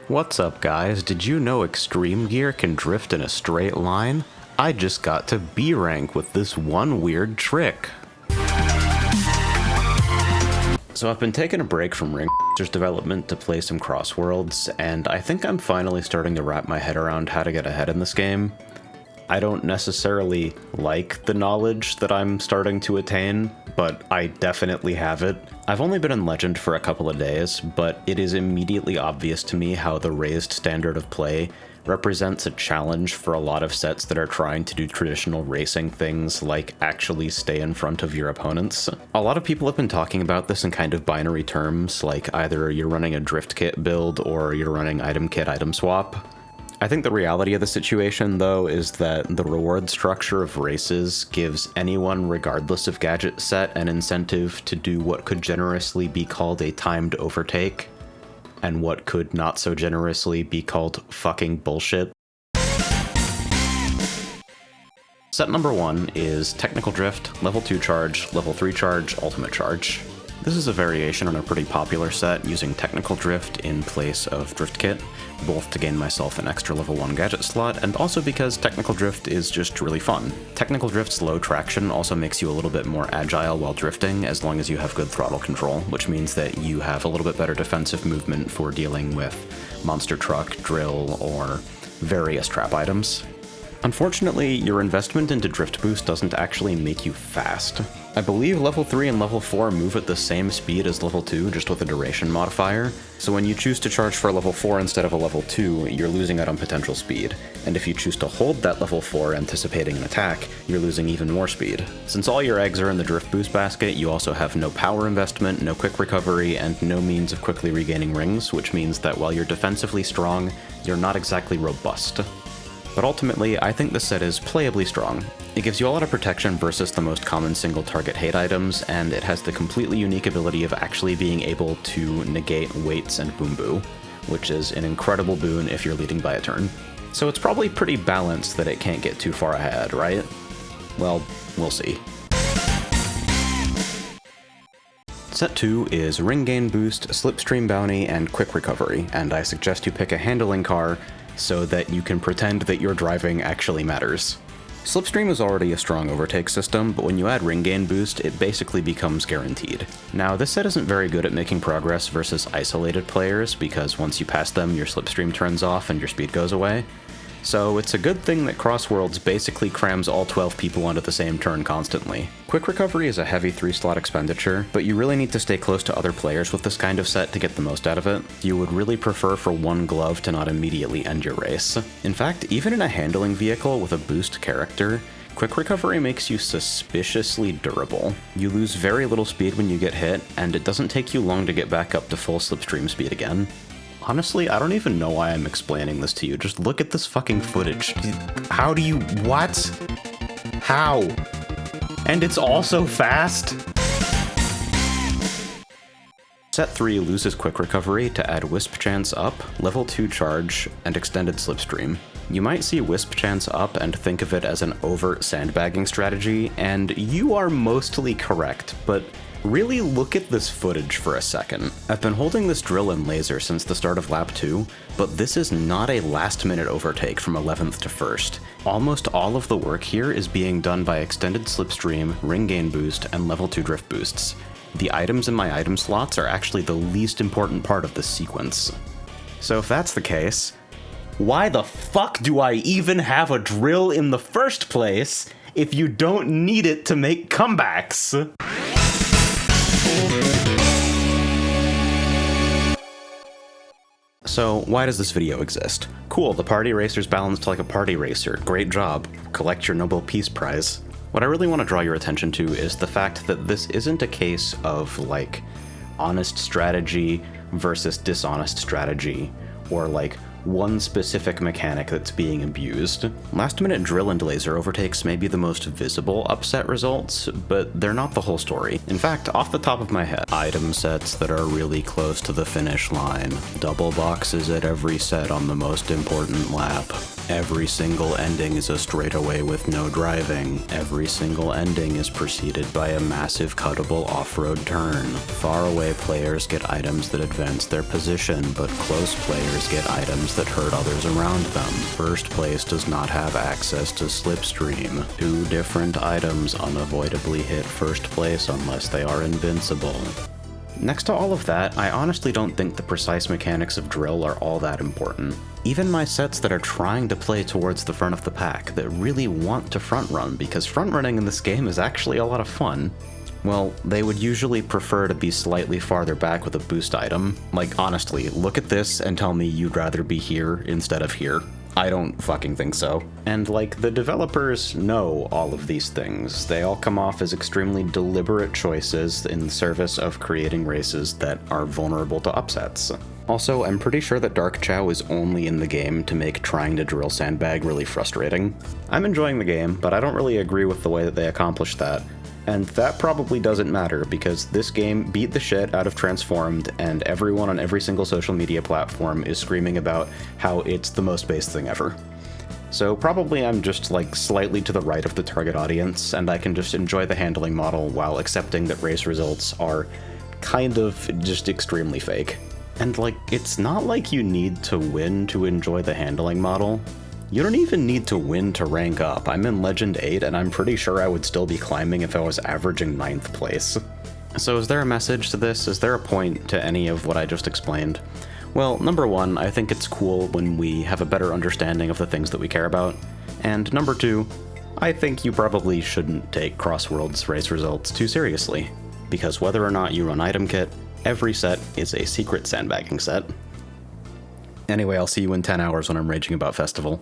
What's up, guys? Did you know Extreme Gear can drift in a straight line? I just got to B rank with this one weird trick. So I've been taking a break from Ringmaster's development to play some CrossWorlds, and I think I'm finally starting to wrap my head around how to get ahead in this game. I don't necessarily like the knowledge that I'm starting to attain, but I definitely have it. I've only been in Legend for a couple of days, but it is immediately obvious to me how the raised standard of play represents a challenge for a lot of sets that are trying to do traditional racing things like actually stay in front of your opponents. A lot of people have been talking about this in kind of binary terms, like either you're running a drift kit build or you're running item kit item swap. I think the reality of the situation, though, is that the reward structure of races gives anyone, regardless of gadget set, an incentive to do what could generously be called a timed overtake, and what could not so generously be called fucking bullshit. Set number 1 is Technical Drift, Level 2 Charge, Level 3 Charge, Ultimate Charge. This is a variation on a pretty popular set using Technical Drift in place of Drift Kit, both to gain myself an extra level 1 gadget slot, and also because Technical Drift is just really fun. Technical Drift's low traction also makes you a little bit more agile while drifting, as long as you have good throttle control, which means that you have a little bit better defensive movement for dealing with monster truck, drill, or various trap items. Unfortunately, your investment into Drift Boost doesn't actually make you fast. I believe level 3 and level 4 move at the same speed as level 2, just with a duration modifier, so when you choose to charge for a level 4 instead of a level 2, you're losing out on potential speed, and if you choose to hold that level 4 anticipating an attack, you're losing even more speed. Since all your eggs are in the Drift Boost basket, you also have no power investment, no quick recovery, and no means of quickly regaining rings, which means that while you're defensively strong, you're not exactly robust. But ultimately, I think this set is playably strong. It gives you a lot of protection versus the most common single target hate items, and it has the completely unique ability of actually being able to negate weights and boom boo, which is an incredible boon if you're leading by a turn. So it's probably pretty balanced that it can't get too far ahead, right? Well, we'll see. Set 2 is Ring Gain Boost, Slipstream Bounty, and Quick Recovery, and I suggest you pick a handling car so that you can pretend that your driving actually matters. Slipstream is already a strong overtake system, but when you add Ring Gain Boost, it basically becomes guaranteed. Now, this set isn't very good at making progress versus isolated players, because once you pass them, your Slipstream turns off and your speed goes away. So it's a good thing that CrossWorlds basically crams all 12 people onto the same turn constantly. Quick Recovery is a heavy 3-slot expenditure, but you really need to stay close to other players with this kind of set to get the most out of it. You would really prefer for one glove to not immediately end your race. In fact, even in a handling vehicle with a boost character, Quick Recovery makes you suspiciously durable. You lose very little speed when you get hit, and it doesn't take you long to get back up to full Slipstream speed again. Honestly, I don't even know why I'm explaining this to you. Just look at this fucking footage. How do you... what? How? And it's also fast? Set 3 loses Quick Recovery to add Wisp Chance up, Level 2 Charge, and Extended Slipstream. You might see Wisp Chance up and think of it as an overt sandbagging strategy, and you are mostly correct, but really look at this footage for a second. I've been holding this drill and laser since the start of lap 2, but this is not a last-minute overtake from 11th to 1st. Almost all of the work here is being done by Extended Slipstream, Ring Gain Boost, and Level 2 Drift Boosts. The items in my item slots are actually the least important part of this sequence. So if that's the case, why the fuck do I even have a drill in the first place if you don't need it to make comebacks? So, why does this video exist? Cool, the party racer's balanced like a party racer. Great job. Collect your Nobel Peace Prize. What I really want to draw your attention to is the fact that this isn't a case of, like, honest strategy versus dishonest strategy, or, like, one specific mechanic that's being abused. Last-minute drill and laser overtakes may be the most visible upset results, but they're not the whole story. In fact, off the top of my head, item sets that are really close to the finish line, double boxes at every set on the most important lap, Every single ending is a straightaway with no driving. Every single ending is preceded by a massive cuttable off-road turn. Far away players get items that advance their position, but close players get items that hurt others around them. First place does not have access to Slipstream. 2 different items unavoidably hit first place unless they are invincible. Next to all of that, I honestly don't think the precise mechanics of drill are all that important. Even my sets that are trying to play towards the front of the pack, that really want to front run, because front running in this game is actually a lot of fun, well, they would usually prefer to be slightly farther back with a boost item. Like, honestly, look at this and tell me you'd rather be here instead of here. I don't fucking think so. And like, the developers know all of these things. They all come off as extremely deliberate choices in service of creating races that are vulnerable to upsets. Also, I'm pretty sure that Dark Chow is only in the game to make trying to drill Sandbag really frustrating. I'm enjoying the game, but I don't really agree with the way that they accomplish that. And that probably doesn't matter, because this game beat the shit out of Transformed, and everyone on every single social media platform is screaming about how it's the most based thing ever. So probably I'm just like slightly to the right of the target audience, and I can just enjoy the handling model while accepting that race results are kind of just extremely fake. And like, it's not like you need to win to enjoy the handling model. You don't even need to win to rank up. I'm in Legend 8, and I'm pretty sure I would still be climbing if I was averaging 9th place. So is there a message to this? Is there a point to any of what I just explained? Well, number one, I think it's cool when we have a better understanding of the things that we care about. And number two, I think you probably shouldn't take CrossWorlds race results too seriously. Because whether or not you run item kit, every set is a secret sandbagging set. Anyway, I'll see you in 10 hours when I'm raging about Festival.